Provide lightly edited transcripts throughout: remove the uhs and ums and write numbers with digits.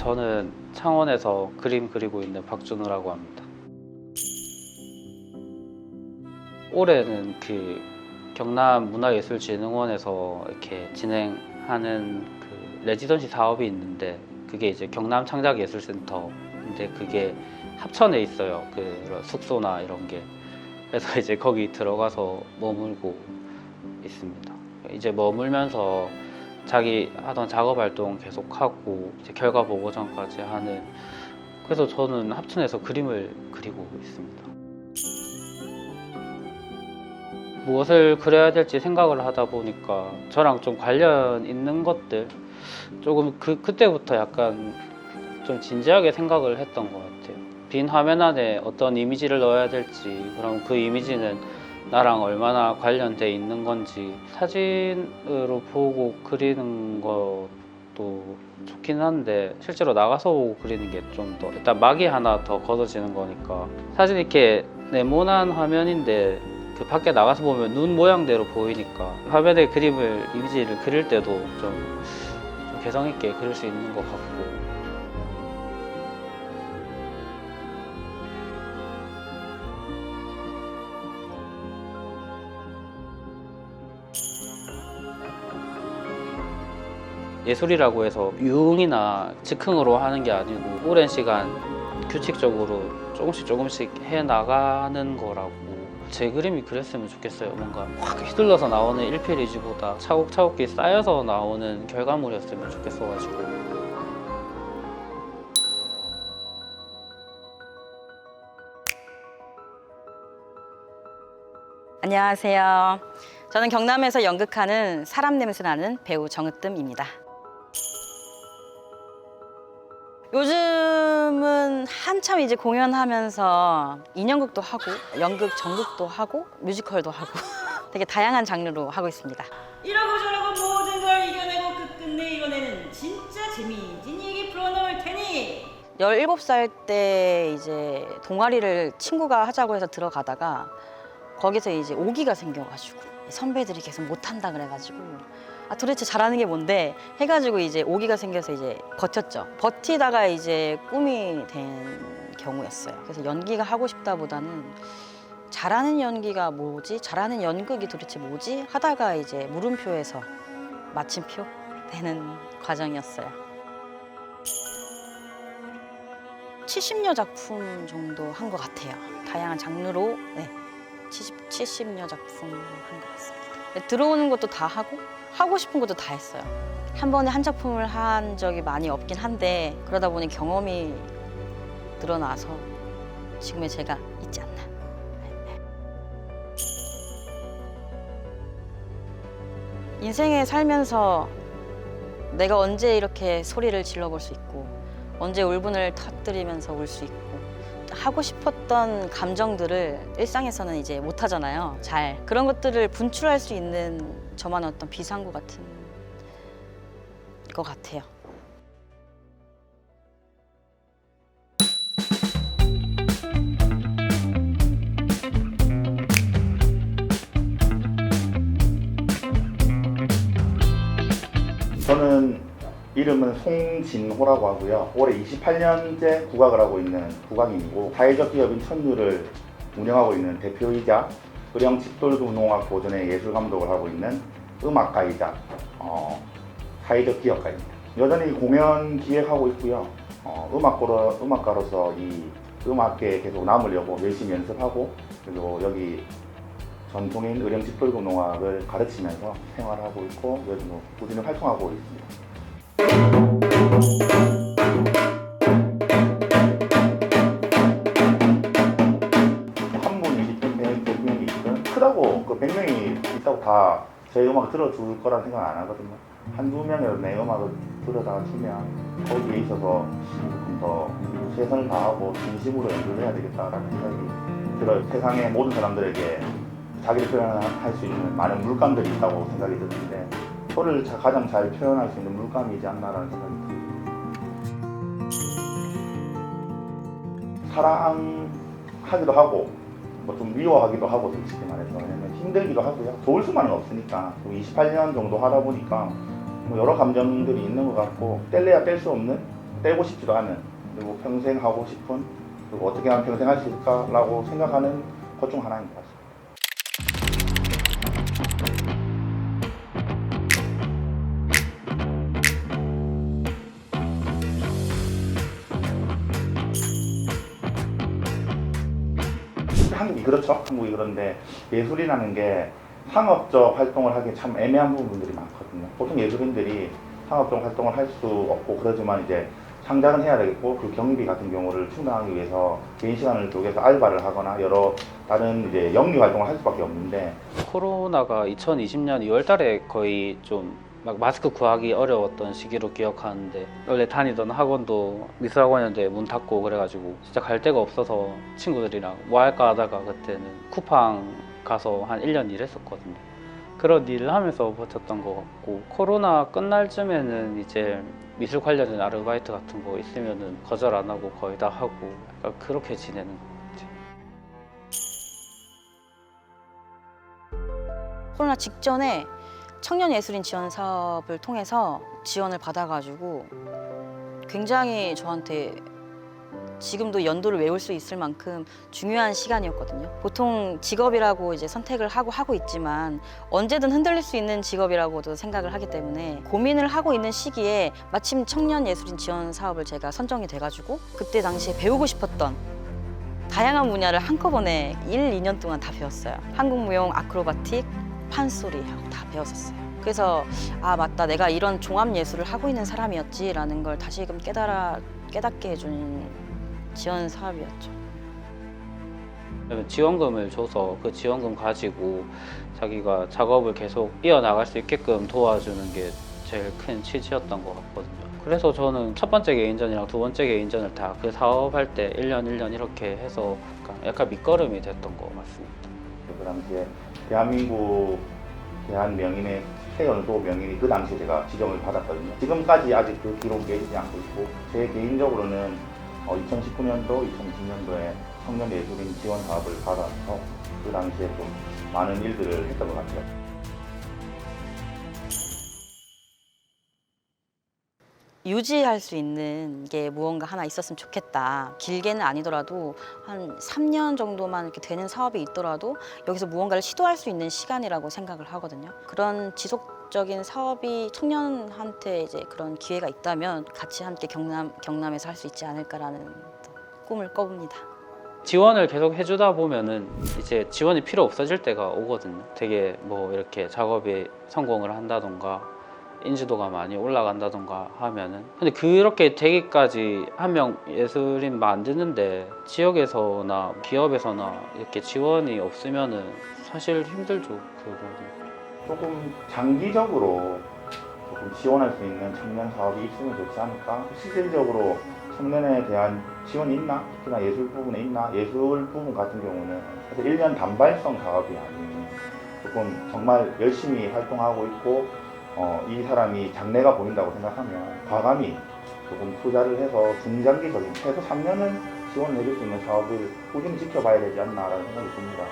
저는 창원에서 그림 그리고 있는 박준우라고 합니다. 올해는 그 경남문화예술진흥원에서 이렇게 진행하는 그 레지던시 사업이 있는데, 그게 이제 경남창작예술센터인데 그게 합천에 있어요. 그 숙소나 이런 게. 그래서 이제 거기 들어가서 머물고 있습니다. 이제 머물면서 자기 하던 작업 활동 계속하고 이제 결과 보고전까지 하는, 그래서 저는 합천에서 그림을 그리고 있습니다. 무엇을 그려야 될지 생각을 하다 보니까 저랑 좀 관련 있는 것들, 조금 그때부터 약간 좀 진지하게 생각을 했던 것 같아요. 빈 화면 안에 어떤 이미지를 넣어야 될지, 그럼 그 이미지는 나랑 얼마나 관련돼 있는 건지, 사진으로 보고 그리는 것도 좋긴 한데 실제로 나가서 보고 그리는 게 좀 더 일단 막이 하나 더 걷어지는 거니까. 사진 이렇게 네모난 화면인데 그 밖에 나가서 보면 눈 모양대로 보이니까 화면에 그림을 이미지를 그릴 때도 좀 개성 있게 그릴 수 있는 것 같고. 예술이라고 해서 유흥이나 즉흥으로 하는 게 아니고 오랜 시간 규칙적으로 조금씩 해 나가는 거라고. 제 그림이 그랬으면 좋겠어요. 뭔가 확 휘둘러서 나오는 일필이지보다 차곡차곡히 쌓여서 나오는 결과물이었으면 좋겠어가지고. 안녕하세요. 저는 경남에서 연극하는 사람 냄새 나는 배우 정으뜸입니다. 요즘은 한참 이제 공연하면서 인형극도 하고 연극, 전극도 하고 뮤지컬도 하고 되게 다양한 장르로 하고 있습니다. 이러고 저러고 모든 걸 이겨내고 끝끝내 이뤄내는 진짜 재미진 얘기 풀어놓을 테니. 17살 때 이제 동아리를 친구가 하자고 해서 들어가다가 거기서 이제 오기가 생겨가지고 선배들이 계속 못한다 그래가지고 도대체 잘하는 게 뭔데 해가지고 이제 오기가 생겨서 이제 버텼죠. 버티다가 이제 꿈이 된 경우였어요. 그래서 연기가 하고 싶다보다는 잘하는 연기가 뭐지? 잘하는 연극이 도대체 뭐지? 하다가 이제 물음표에서 마침표 되는 과정이었어요. 70여 작품 정도 한 것 같아요. 다양한 장르로 70여 작품 한 것 같습니다. 들어오는 것도 다 하고 싶은 것도 다 했어요. 한 번에 한 작품을 한 적이 많이 없긴 한데 그러다 보니 경험이 늘어나서 지금의 제가 있지 않나. 인생에 살면서 내가 언제 이렇게 소리를 질러볼 수 있고 언제 울분을 터뜨리면서 울 수 있고 하고 싶었던 감정들을 일상에서는 이제 못 하잖아요. 잘 그런 것들을 분출할 수 있는 저만의 어떤 비상구 같은 것 같아요. 저는 이름은 송진호라고 하고요. 올해 28년째 국악을 하고 있는 국악인이고 사회적 기업인 천유를 운영하고 있는 대표이자 의령 집돌금농악 보존의 예술감독을 하고 있는 음악가이자 사회적 기업가입니다. 여전히 공연 기획하고 있고요. 음악가로서 이 음악계에 계속 남으려고 열심히 연습하고, 그리고 여기 전통인 의령 집돌금농악을 가르치면서 생활하고 있고 요즘 꾸준히 활동하고 있습니다. 한 분이 20명, 100명이 있든 크다고 그 100명이 있다고 다 제 음악을 들어줄 거라는 생각 안 하거든요. 한두 명이라도 내 음악을 들어다 주면 거기에 있어서 조금 더 최선을 다하고 진심으로 연주를 해야 되겠다라는 생각이 들어요. 세상의 모든 사람들에게 자기를 표현할 수 있는 많은 물감들이 있다고 생각이 드는데 저를 가장 잘 표현할 수 있는 물감이지 않나라는 생각이 듭니다. 사랑하기도 하고 좀 미워하기도 하고, 솔직히 말해서. 왜냐면 힘들기도 하고요. 좋을 수만은 없으니까. 28년 정도 하다 보니까 여러 감정들이 있는 것 같고 뗄래야 뗄 수 없는 떼고 싶지도 않은, 그리고 평생 하고 싶은, 그리고 어떻게 하면 평생 할 수 있을까라고 생각하는 것 중 하나인 것 같습니다. 한국이 그렇죠. 한국이 그런데 예술이라는 게 상업적 활동을 하기 참 애매한 부분들이 많거든요. 보통 예술인들이 상업적 활동을 할 수 없고 그러지만 이제 창작은 해야 되겠고 그 경비 같은 경우를 충당하기 위해서 개인 시간을 쪼개서 알바를 하거나 여러 다른 이제 영리 활동을 할 수밖에 없는데 코로나가 2020년 2월 달에 거의 좀 막 마스크 구하기 어려웠던 시기로 기억하는데 원래 다니던 학원도 미술학원이었는데 문 닫고 그래가지고 진짜 갈 데가 없어서 친구들이랑 뭐 할까 하다가 그때는 쿠팡 가서 한 1년 일했었거든요. 그런 일을 하면서 버텼던 것 같고 코로나 끝날 쯤에는 이제 미술 관련된 아르바이트 같은 거 있으면은 거절 안 하고 거의 다 하고 약간 그렇게 지내는 것 같아요. 코로나 직전에 청년예술인 지원 사업을 통해서 지원을 받아가지고 굉장히 저한테 지금도 연도를 외울 수 있을 만큼 중요한 시간이었거든요. 보통 직업이라고 이제 선택을 하고 있지만 언제든 흔들릴 수 있는 직업이라고도 생각을 하기 때문에 고민을 하고 있는 시기에 마침 청년예술인 지원 사업을 제가 선정이 돼가지고 그때 당시에 배우고 싶었던 다양한 분야를 한꺼번에 1, 2년 동안 다 배웠어요. 한국무용, 아크로바틱, 판소리 하고 다 배웠었어요. 그래서 아 맞다, 내가 이런 종합 예술을 하고 있는 사람이었지라는 걸 다시금 깨닫게 해준 지원 사업이었죠. 지원금을 줘서 그 지원금 가지고 자기가 작업을 계속 이어나갈 수 있게끔 도와주는 게 제일 큰 취지였던 것 같거든요. 그래서 저는 첫 번째 개인전이랑 두 번째 개인전을 다 그 사업할 때 1년 1년 이렇게 해서 약간 밑거름이 됐던 것 같습니다. 그 당시에 대한민국 대한명인의 최연소 명인이 그 당시에 제가 지정을 받았거든요. 지금까지 아직 그 기록이 깨지지 않고 있고 제 개인적으로는 2019년도, 2020년도에 청년예술인 지원 사업을 받아서 그 당시에 좀 많은 일들을 했던 것 같아요. 유지할 수 있는 게 무언가 하나 있었으면 좋겠다. 길게는 아니더라도 한 3년 정도만 이렇게 되는 사업이 있더라도 여기서 무언가를 시도할 수 있는 시간이라고 생각을 하거든요. 그런 지속적인 사업이 청년한테 이제 그런 기회가 있다면 같이 함께 경남에서 할 수 있지 않을까라는 꿈을 꿔봅니다. 지원을 계속 해주다 보면은 이제 지원이 필요 없어질 때가 오거든요. 되게 뭐 이렇게 작업에 성공을 한다던가 인지도가 많이 올라간다던가 하면은 근데 그렇게 되기까지 한 명 예술인 만드는데 지역에서나 기업에서나 이렇게 지원이 없으면은 사실 힘들죠. 그거는. 조금 장기적으로 조금 지원할 수 있는 청년 사업이 있으면 좋지 않을까? 실질적으로 청년에 대한 지원이 있나? 특히나 예술 부분에 있나? 예술 부분 같은 경우는 사실 1년 단발성 사업이 아닌 조금 정말 열심히 활동하고 있고 이 사람이 장래가 보인다고 생각하면 과감히 조금 투자를 해서 중장기적인 최소 3년은 지원을 해줄 수 있는 사업을 꾸준히 지켜봐야 되지 않나라는 생각이 듭니다.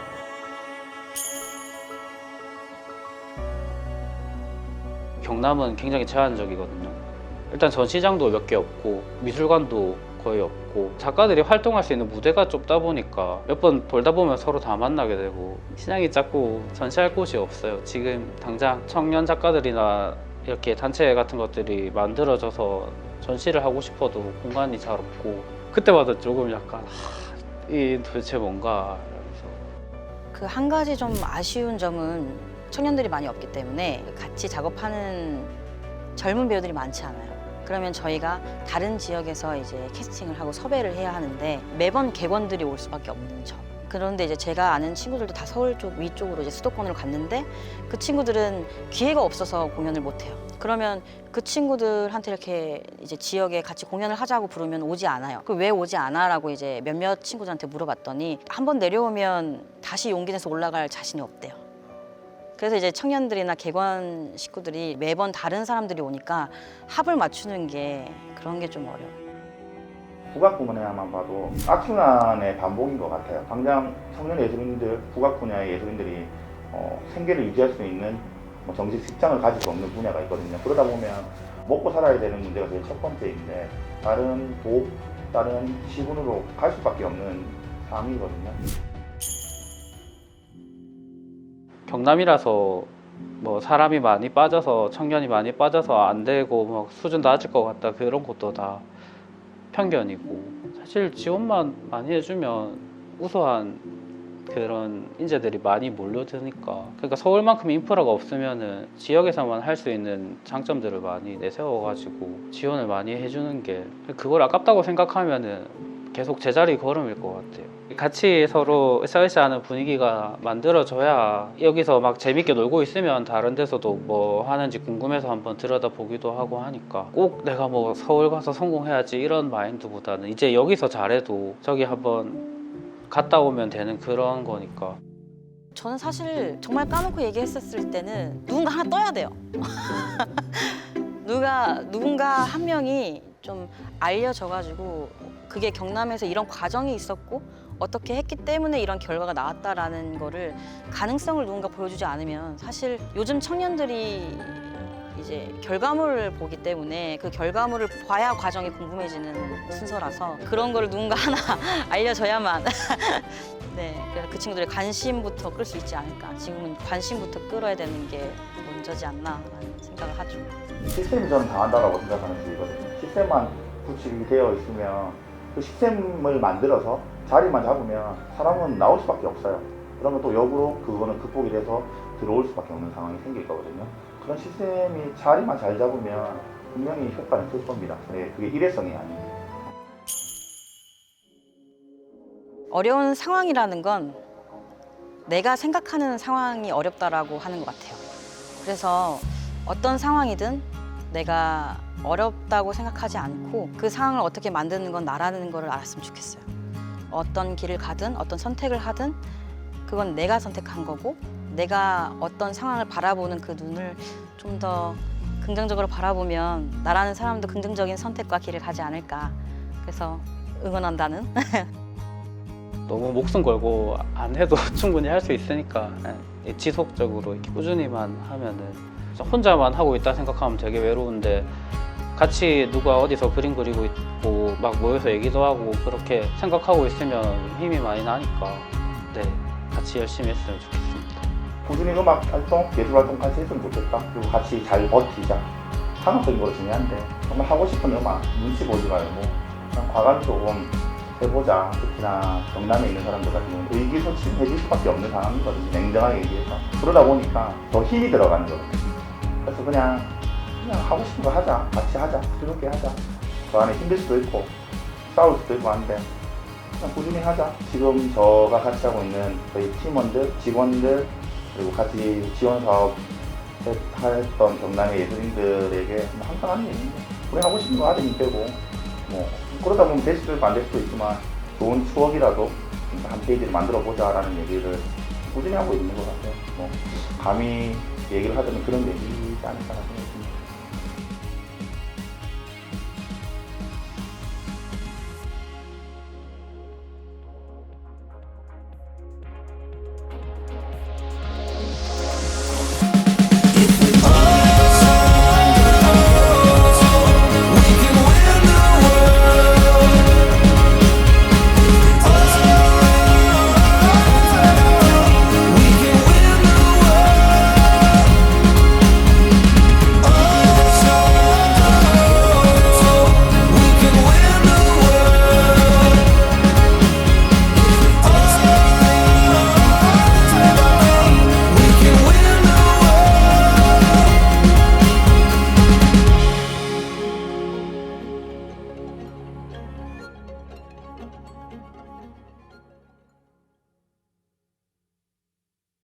경남은 굉장히 제한적이거든요. 일단 전시장도 몇 개 없고 미술관도 거의 없고 작가들이 활동할 수 있는 무대가 좁다 보니까 몇 번 돌다 보면 서로 다 만나게 되고 시장이 작고 전시할 곳이 없어요. 지금 당장 청년 작가들이나 이렇게 단체 같은 것들이 만들어져서 전시를 하고 싶어도 공간이 잘 없고 그때마다 조금 약간 이 도대체 뭔가 그 한 가지 좀 아쉬운 점은 청년들이 많이 없기 때문에 같이 작업하는 젊은 배우들이 많지 않아요. 그러면 저희가 다른 지역에서 이제 캐스팅을 하고 섭외를 해야 하는데 매번 객원들이 올 수밖에 없는 점. 그런데 이제 제가 아는 친구들도 다 서울 쪽 위쪽으로 이제 수도권으로 갔는데 그 친구들은 기회가 없어서 공연을 못 해요. 그러면 그 친구들한테 이렇게 이제 지역에 같이 공연을 하자고 부르면 오지 않아요. 그 왜 오지 않아라고 이제 몇몇 친구들한테 물어봤더니 한번 내려오면 다시 용기 내서 올라갈 자신이 없대요. 그래서 이제 청년들이나 객원 식구들이 매번 다른 사람들이 오니까 합을 맞추는 게 그런 게 좀 어려워요. 국악 분야만 봐도 악순환의 반복인 것 같아요. 당장 청년 예술인들, 국악 분야의 예술인들이 생계를 유지할 수 있는 정식 직장을 가질 수 없는 분야가 있거든요. 그러다 보면 먹고 살아야 되는 문제가 제일 첫 번째인데 다른 보호, 다른 시군으로 갈 수밖에 없는 상황이거든요. 경남이라서 뭐 사람이 많이 빠져서 청년이 많이 빠져서 안 되고 막 수준 낮을 것 같다 그런 것도 다 편견이고 사실 지원만 많이 해주면 우수한 그런 인재들이 많이 몰려드니까 그러니까 서울만큼 인프라가 없으면은 지역에서만 할 수 있는 장점들을 많이 내세워가지고 지원을 많이 해주는 게 그걸 아깝다고 생각하면은 계속 제자리 걸음일 것 같아요. 같이 서로 으쌰으쌰하는 분위기가 만들어져야 여기서 막 재밌게 놀고 있으면 다른 데서도 뭐 하는지 궁금해서 한번 들여다보기도 하고 하니까 꼭 내가 뭐 서울 가서 성공해야지 이런 마인드보다는 이제 여기서 잘해도 저기 한번 갔다 오면 되는 그런 거니까. 저는 사실 정말 까놓고 얘기했었을 때는 누군가 하나 떠야 돼요. 누군가 한 명이 좀 알려져가지고 그게 경남에서 이런 과정이 있었고 어떻게 했기 때문에 이런 결과가 나왔다라는 거를 가능성을 누군가 보여주지 않으면 사실 요즘 청년들이 이제 결과물을 보기 때문에 그 결과물을 봐야 과정이 궁금해지는 순서라서 그런 거를 누군가 하나 알려줘야만 네, 그래서 그 친구들의 관심부터 끌 수 있지 않을까. 지금은 관심부터 끌어야 되는 게 먼저지 않나라는 생각을 하죠. 시스템이 저는 강한다라고 생각하는 주의거든요. 시스템만 구축이 되어 있으면 그 시스템을 만들어서 자리만 잡으면 사람은 나올 수밖에 없어요. 그러면 또 역으로 그거는 극복이 돼서 들어올 수밖에 없는 상황이 생길 거거든요. 그런 시스템이 자리만 잘 잡으면 분명히 효과는 클 겁니다. 네, 그게 일회성이 아니에요. 어려운 상황이라는 건 내가 생각하는 상황이 어렵다라고 하는 것 같아요. 그래서 어떤 상황이든 내가 어렵다고 생각하지 않고 그 상황을 어떻게 만드는 건 나라는 거를 알았으면 좋겠어요. 어떤 길을 가든 어떤 선택을 하든 그건 내가 선택한 거고 내가 어떤 상황을 바라보는 그 눈을 좀 더 긍정적으로 바라보면 나라는 사람도 긍정적인 선택과 길을 가지 않을까. 그래서 응원한다는. 너무 목숨 걸고 안 해도 충분히 할 수 있으니까 지속적으로 이렇게 꾸준히만 하면은 혼자만 하고 있다 생각하면 되게 외로운데 같이 누가 어디서 그림 그리고 있고 막 모여서 얘기도 하고 그렇게 생각하고 있으면 힘이 많이 나니까 네 같이 열심히 했으면 좋겠습니다. 꾸준히 음악 활동, 예술 활동 같이 했으면 좋겠다. 그리고 같이 잘 버티자. 상업적인 거 중요한데 정말 하고 싶은 음악 눈치 보지 말고 그냥 과감히 조금 해보자. 특히나 경남에 있는 사람들 같은 경우는 의기소침해질 수밖에 없는 상황이거든요. 냉정하게 얘기해서. 그러다 보니까 더 힘이 들어가는 거거든요. 그래서 그냥 하고 싶은 거 하자. 같이 하자. 즐겁게 하자. 그 안에 힘들 수도 있고 싸울 수도 있고 한데 그냥 꾸준히 하자. 지금 저가 같이 하고 있는 저희 팀원들, 직원들 그리고 같이 지원 사업 했던 경남의 예술인들에게 항상 하는 얘기인데 우리 하고 싶은 거 하자 힘 빼고 뭐 그러다 보면 될 수도 있고 안 될 수도 있지만 좋은 추억이라도 한 페이지를 만들어 보자라는 얘기를 꾸준히 하고 있는 것 같아요. 뭐 감히 얘기를 하자면 그런 얘기지 않을까 생각합니다.